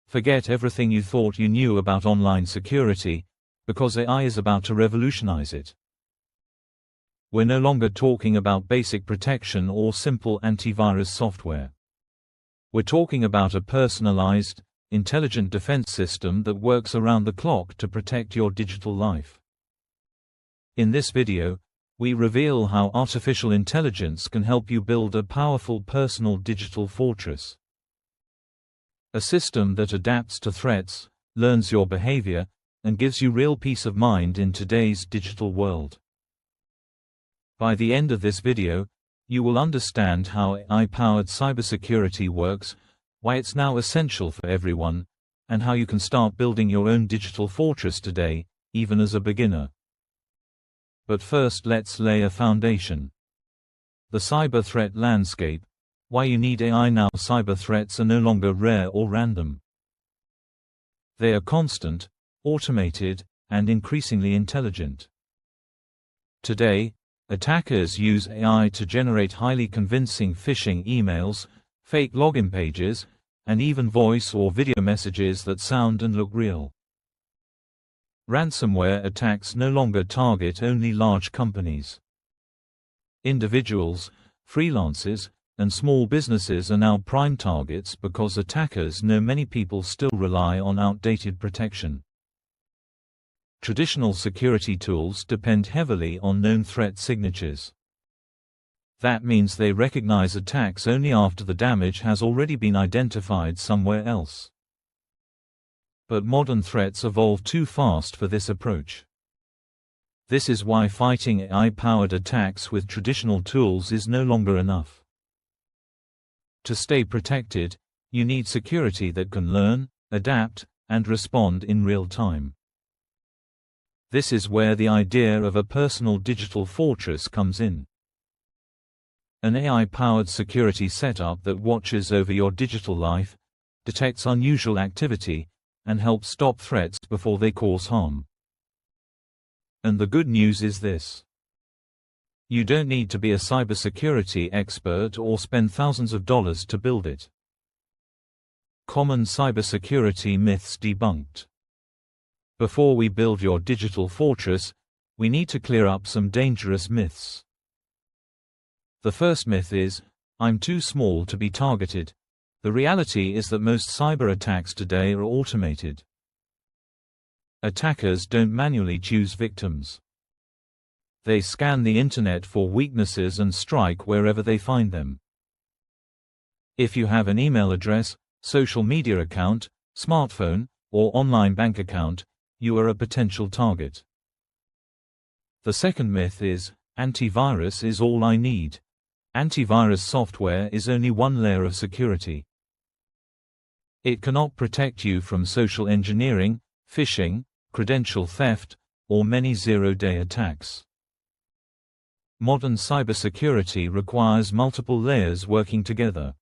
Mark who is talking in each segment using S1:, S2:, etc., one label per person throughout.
S1: Forget everything you thought you knew about online security, because AI is about to revolutionize it. We're no longer talking about basic protection or simple antivirus software. We're talking about a personalized, intelligent defense system that works around the clock to protect your digital life. In this video, we reveal how artificial intelligence can help you build a powerful personal digital fortress. A system that adapts to threats, learns your behavior, and gives you real peace of mind in today's digital world. By the end of this video, you will understand how AI-powered cybersecurity works, why it's now essential for everyone, and how you can start building your own digital fortress today, even as a beginner. But first, let's lay a foundation. The cyber threat landscape. Why you need AI now. Cyber threats are no longer rare or random. They are constant, automated, and increasingly intelligent. Today, attackers use AI to generate highly convincing phishing emails, fake login pages, and even voice or video messages that sound and look real. Ransomware attacks no longer target only large companies. Individuals, freelancers, and small businesses are now prime targets because attackers know many people still rely on outdated protection. Traditional security tools depend heavily on known threat signatures. That means they recognize attacks only after the damage has already been identified somewhere else. But modern threats evolve too fast for this approach. This is why fighting AI-powered attacks with traditional tools is no longer enough. To stay protected, you need security that can learn, adapt, and respond in real time. This is where the idea of a personal digital fortress comes in. An AI-powered security setup that watches over your digital life, detects unusual activity, and helps stop threats before they cause harm. And the good news is this. You don't need to be a cybersecurity expert or spend thousands of dollars to build it. Common cybersecurity myths debunked. Before we build your digital fortress, we need to clear up some dangerous myths. The first myth is, I'm too small to be targeted. The reality is that most cyber attacks today are automated. Attackers don't manually choose victims. They scan the internet for weaknesses and strike wherever they find them. If you have an email address, social media account, smartphone, or online bank account, you are a potential target. The second myth is, antivirus is all I need. Antivirus software is only one layer of security. It cannot protect you from social engineering, phishing, credential theft, or many zero-day attacks. Modern cybersecurity requires multiple layers working together.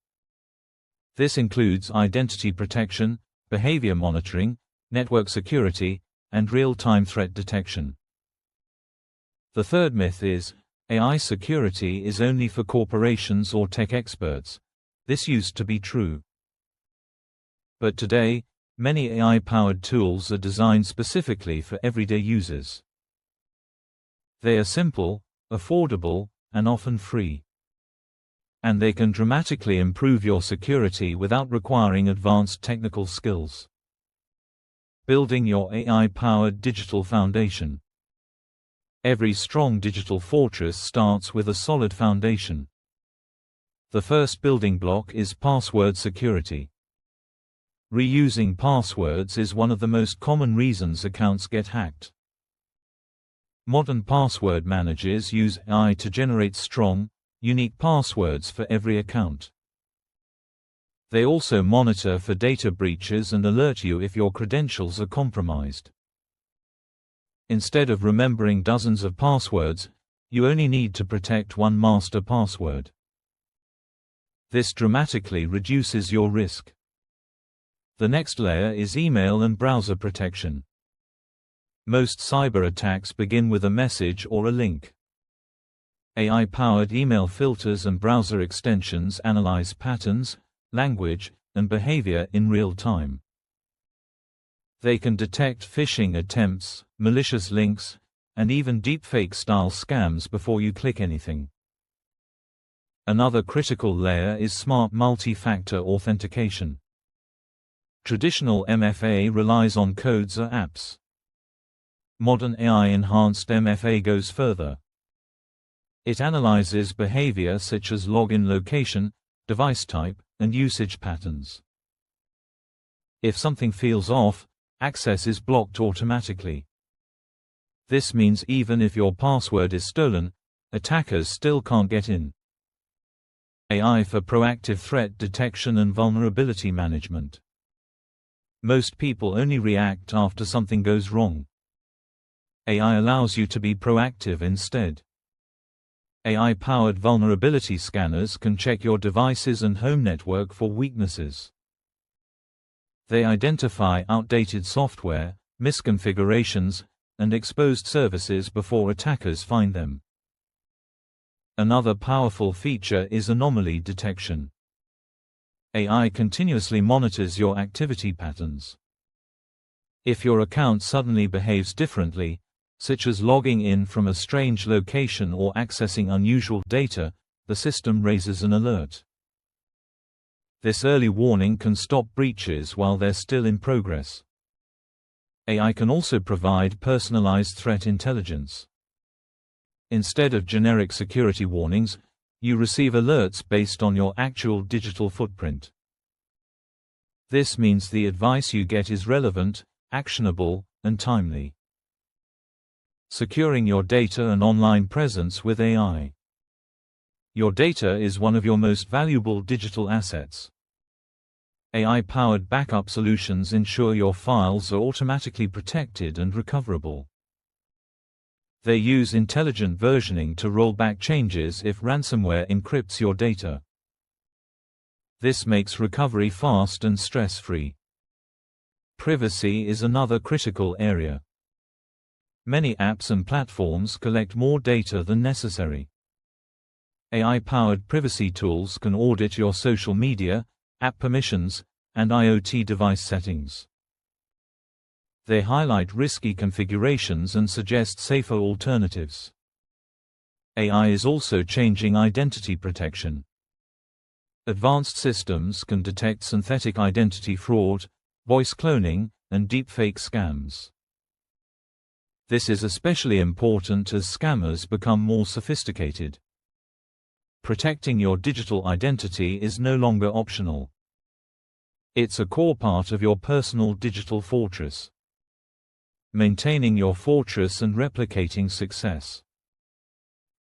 S1: This includes identity protection, behavior monitoring, network security, and real-time threat detection. The third myth is, AI security is only for corporations or tech experts. This used to be true. But today, many AI-powered tools are designed specifically for everyday users. They are simple, affordable, and often free. And they can dramatically improve your security without requiring advanced technical skills. Building your AI-powered digital foundation. Every strong digital fortress starts with a solid foundation. The first building block is password security. Reusing passwords is one of the most common reasons accounts get hacked. Modern password managers use AI to generate strong, unique passwords for every account. They also monitor for data breaches and alert you if your credentials are compromised. Instead of remembering dozens of passwords, you only need to protect one master password. This dramatically reduces your risk. The next layer is email and browser protection. Most cyber attacks begin with a message or a link. AI-powered email filters and browser extensions analyze patterns, language, and behavior in real time. They can detect phishing attempts, malicious links, and even deepfake-style scams before you click anything. Another critical layer is smart multi-factor authentication. Traditional MFA relies on codes or apps. Modern AI-enhanced MFA goes further. It analyzes behavior such as login location, device type, and usage patterns. If something feels off, access is blocked automatically. This means even if your password is stolen, attackers still can't get in. AI for proactive threat detection and vulnerability management. Most people only react after something goes wrong. AI allows you to be proactive instead. AI-powered vulnerability scanners can check your devices and home network for weaknesses. They identify outdated software, misconfigurations, and exposed services before attackers find them. Another powerful feature is anomaly detection. AI continuously monitors your activity patterns. If your account suddenly behaves differently, such as logging in from a strange location or accessing unusual data, the system raises an alert. This early warning can stop breaches while they're still in progress. AI can also provide personalized threat intelligence. Instead of generic security warnings, you receive alerts based on your actual digital footprint. This means the advice you get is relevant, actionable, and timely. Securing your data and online presence with AI. Your data is one of your most valuable digital assets. AI-powered backup solutions ensure your files are automatically protected and recoverable. They use intelligent versioning to roll back changes if ransomware encrypts your data. This makes recovery fast and stress-free. Privacy is another critical area. Many apps and platforms collect more data than necessary. AI-powered privacy tools can audit your social media, app permissions, and IoT device settings. They highlight risky configurations and suggest safer alternatives. AI is also changing identity protection. Advanced systems can detect synthetic identity fraud, voice cloning, and deepfake scams. This is especially important as scammers become more sophisticated. Protecting your digital identity is no longer optional. It's a core part of your personal digital fortress. Maintaining your fortress and replicating success.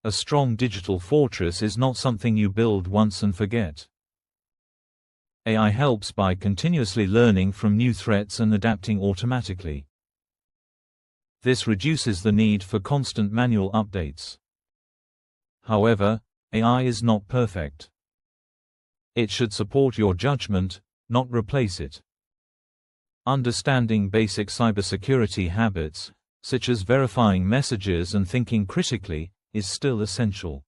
S1: A strong digital fortress is not something you build once and forget. AI helps by continuously learning from new threats and adapting automatically. This reduces the need for constant manual updates. However, AI is not perfect. It should support your judgment, not replace it. Understanding basic cybersecurity habits, such as verifying messages and thinking critically, is still essential.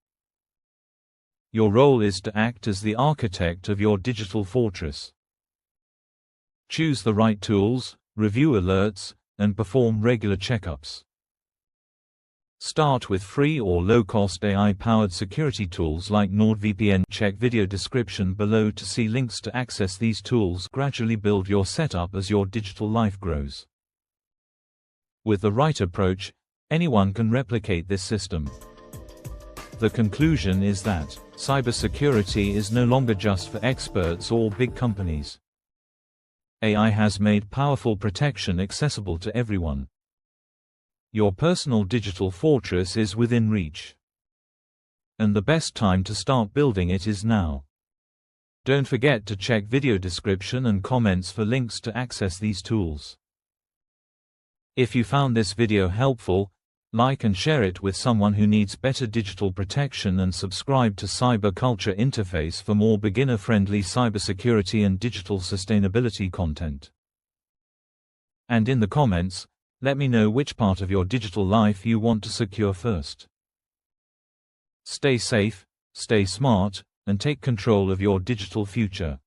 S1: Your role is to act as the architect of your digital fortress. Choose the right tools, review alerts, and perform regular checkups. Start with free or low-cost AI-powered security tools like NordVPN. Check video description below to see links to access these tools. Gradually build your setup as your digital life grows. With the right approach, anyone can replicate this system. The conclusion is that cybersecurity is no longer just for experts or big companies. AI has made powerful protection accessible to everyone. Your personal digital fortress is within reach. And the best time to start building it is now. Don't forget to check video description and comments for links to access these tools. If you found this video helpful, like and share it with someone who needs better digital protection, and subscribe to Cyber Culture Interface for more beginner-friendly cybersecurity and digital sustainability content. And in the comments, let me know which part of your digital life you want to secure first. Stay safe, stay smart, and take control of your digital future.